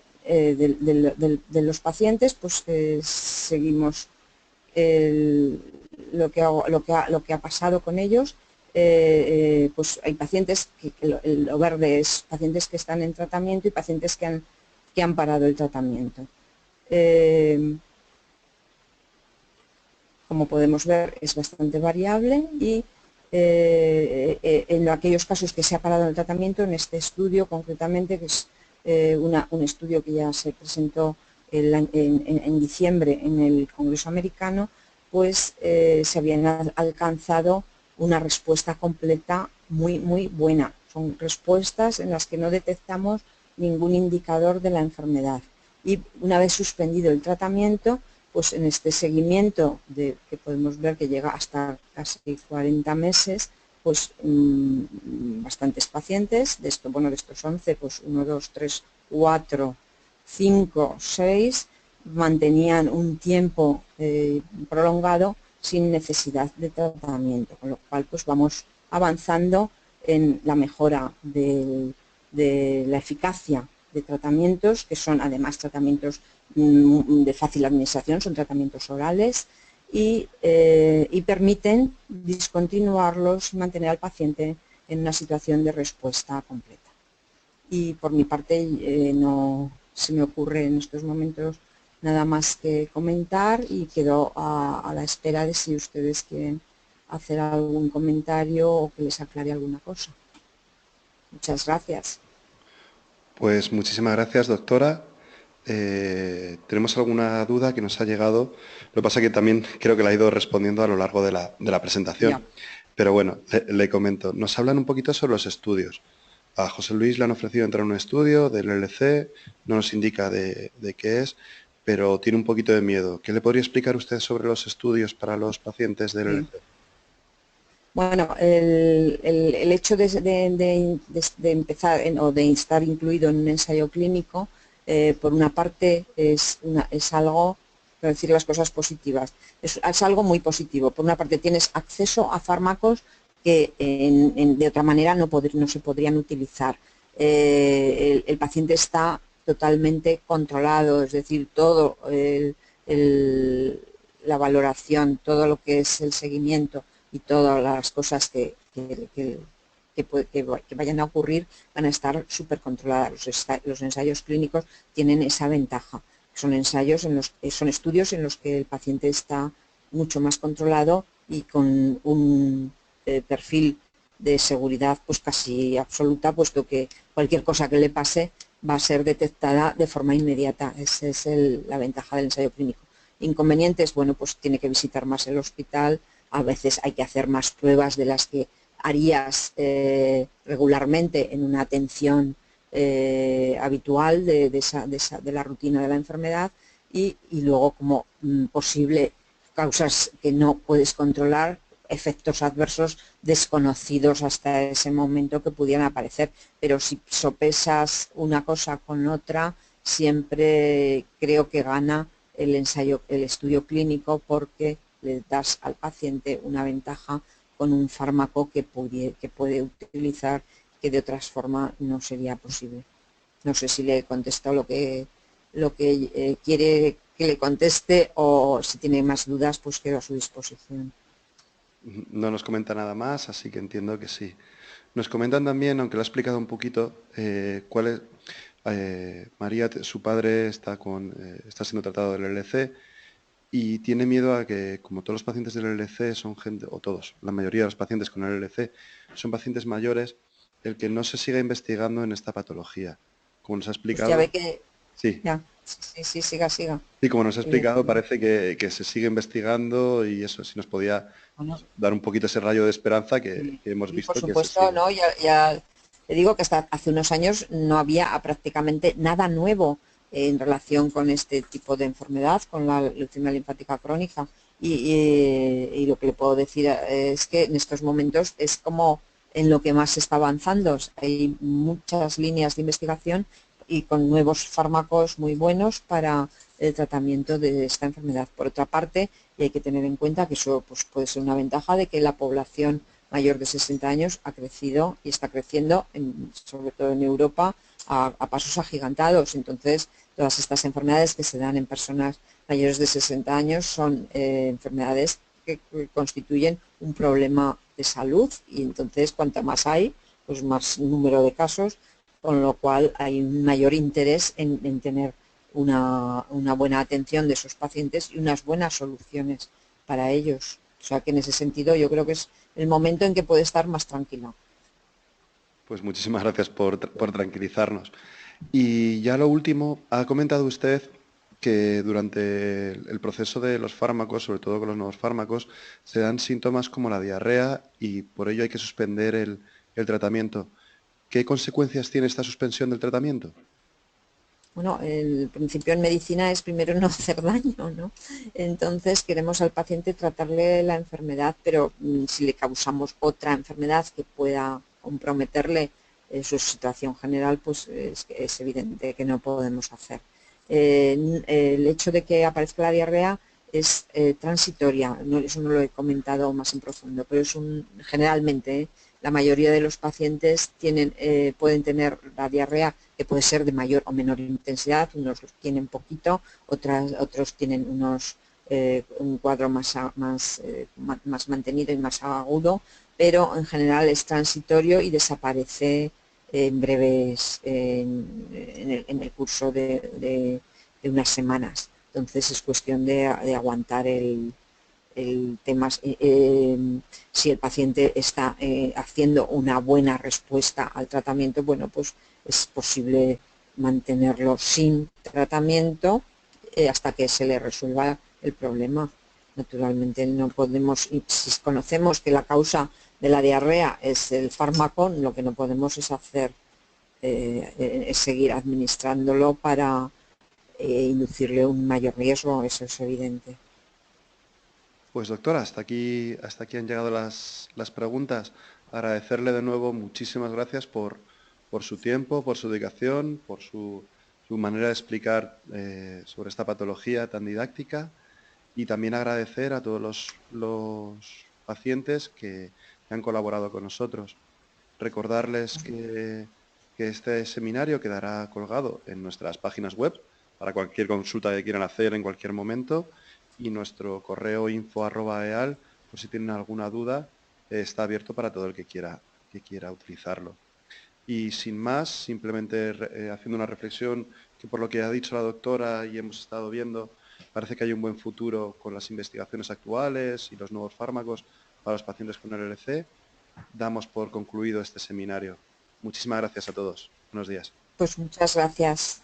los pacientes, pues seguimos lo que ha pasado con ellos. Pues hay pacientes lo verde es pacientes que están en tratamiento y pacientes que han parado el tratamiento. Como podemos ver, es bastante variable, y en aquellos casos que se ha parado el tratamiento, en este estudio concretamente, que es un estudio que ya se presentó en diciembre en el Congreso Americano, pues se habían alcanzado una respuesta completa muy buena. Son respuestas en las que no detectamos ningún indicador de la enfermedad. Y una vez suspendido el tratamiento, pues en este seguimiento que podemos ver que llega hasta casi 40 meses, pues bastantes pacientes, de estos 11, pues 1, 2, 3, 4, 5, 6 mantenían un tiempo prolongado sin necesidad de tratamiento, con lo cual pues vamos avanzando en la mejora de la eficacia de tratamientos, que son además tratamientos de fácil administración, son tratamientos orales y permiten discontinuarlos y mantener al paciente en una situación de respuesta completa. Y por mi parte no se me ocurre en estos momentos nada más que comentar y quedo a la espera de si ustedes quieren hacer algún comentario o que les aclare alguna cosa. Muchas gracias. Pues muchísimas gracias, doctora. Tenemos alguna duda que nos ha llegado. Lo que pasa es que también creo que la ha ido respondiendo a lo largo de la presentación. Ya. Pero bueno, le comento. Nos hablan un poquito sobre los estudios. A José Luis le han ofrecido entrar en un estudio del LLC, no nos indica de qué es, pero tiene un poquito de miedo. ¿Qué le podría explicar usted sobre los estudios para los pacientes del LLC? Bueno, el hecho de empezar o de estar incluido en un ensayo clínico, por una parte es algo, para decir las cosas positivas, es algo muy positivo. Por una parte tienes acceso a fármacos que de otra manera no se podrían utilizar. El paciente está totalmente controlado, es decir, todo la valoración, todo lo que es el seguimiento y todas las cosas que vayan a ocurrir van a estar súper controladas. Los ensayos clínicos tienen esa ventaja. Son estudios en los que el paciente está mucho más controlado y con un perfil de seguridad pues casi absoluta, puesto que cualquier cosa que le pase va a ser detectada de forma inmediata. Esa es la ventaja del ensayo clínico. Inconvenientes, bueno, pues tiene que visitar más el hospital, a veces hay que hacer más pruebas de las que harías regularmente en una atención habitual de la rutina de la enfermedad y luego como posible causas que no puedes controlar, efectos adversos desconocidos hasta ese momento que pudieran aparecer. Pero si sopesas una cosa con otra, siempre creo que gana el estudio clínico, porque le das al paciente una ventaja con un fármaco que puede utilizar, que de otras formas no sería posible. No sé si le he contestado lo que quiere que le conteste, o si tiene más dudas, pues quedo a su disposición. No nos comenta nada más, así que entiendo que sí. Nos comentan también, aunque lo ha explicado un poquito, cuál es... María, su padre está siendo tratado del LLC y tiene miedo a que, como todos los pacientes del LLC son gente, o todos, la mayoría de los pacientes con el LLC son pacientes mayores, el que no se siga investigando en esta patología. Como nos ha Pues ya explicado... ve que... Sí. Ya, sí, siga. Sí, como nos ha explicado, parece que se sigue investigando, y eso, si nos podía Bueno, dar un poquito ese rayo de esperanza que hemos y por visto que se supuesto, sigue. ¿no? Ya te digo que hasta hace unos años no había prácticamente nada nuevo en relación con este tipo de enfermedad, con la leucemia linfática crónica. Y lo que le puedo decir es que en estos momentos es como en lo que más se está avanzando. Hay muchas líneas de investigación y con nuevos fármacos muy buenos para el tratamiento de esta enfermedad. Por otra parte, y hay que tener en cuenta que eso pues, puede ser una ventaja, de que la población mayor de 60 años ha crecido y está creciendo, sobre todo en Europa, a pasos agigantados. Entonces, todas estas enfermedades que se dan en personas mayores de 60 años son enfermedades que constituyen un problema de salud, y entonces cuanta más hay, pues más número de casos, con lo cual hay un mayor interés en tener una buena atención de esos pacientes y unas buenas soluciones para ellos. O sea que en ese sentido yo creo que es el momento en que puede estar más tranquilo. Pues muchísimas gracias por tranquilizarnos. Y ya lo último, ha comentado usted que durante el proceso de los fármacos, sobre todo con los nuevos fármacos, se dan síntomas como la diarrea y por ello hay que suspender el tratamiento. ¿Qué consecuencias tiene esta suspensión del tratamiento? Bueno, el principio en medicina es primero no hacer daño, ¿no? Entonces queremos al paciente tratarle la enfermedad, pero si le causamos otra enfermedad que pueda comprometerle su situación general, pues es evidente que no podemos hacer. El hecho de que aparezca la diarrea es transitoria, no, eso no lo he comentado más en profundo, pero es generalmente la mayoría de los pacientes pueden tener la diarrea, que puede ser de mayor o menor intensidad, unos tienen poquito, otros tienen un cuadro más mantenido y más agudo, pero en general es transitorio y desaparece en breves, en el curso de unas semanas. Entonces es cuestión de aguantar el tema. Si el paciente está haciendo una buena respuesta al tratamiento, bueno, pues es posible mantenerlo sin tratamiento hasta que se le resuelva el problema. Naturalmente no podemos, si conocemos que la causa de la diarrea es el fármaco, lo que no podemos es es seguir administrándolo para inducirle un mayor riesgo, eso es evidente. Pues doctora, hasta aquí han llegado las preguntas. Agradecerle de nuevo muchísimas gracias por su tiempo, por su dedicación, por su manera de explicar sobre esta patología tan didáctica, y también agradecer a todos los pacientes que han colaborado con nosotros. Recordarles que este seminario quedará colgado en nuestras páginas web para cualquier consulta que quieran hacer en cualquier momento, y nuestro correo info@eal, por si tienen alguna duda, está abierto para todo el que quiera utilizarlo. Y sin más, simplemente haciendo una reflexión, que por lo que ha dicho la doctora y hemos estado viendo, parece que hay un buen futuro con las investigaciones actuales y los nuevos fármacos para los pacientes con LLC. Damos por concluido este seminario. Muchísimas gracias a todos. Buenos días. Pues muchas gracias.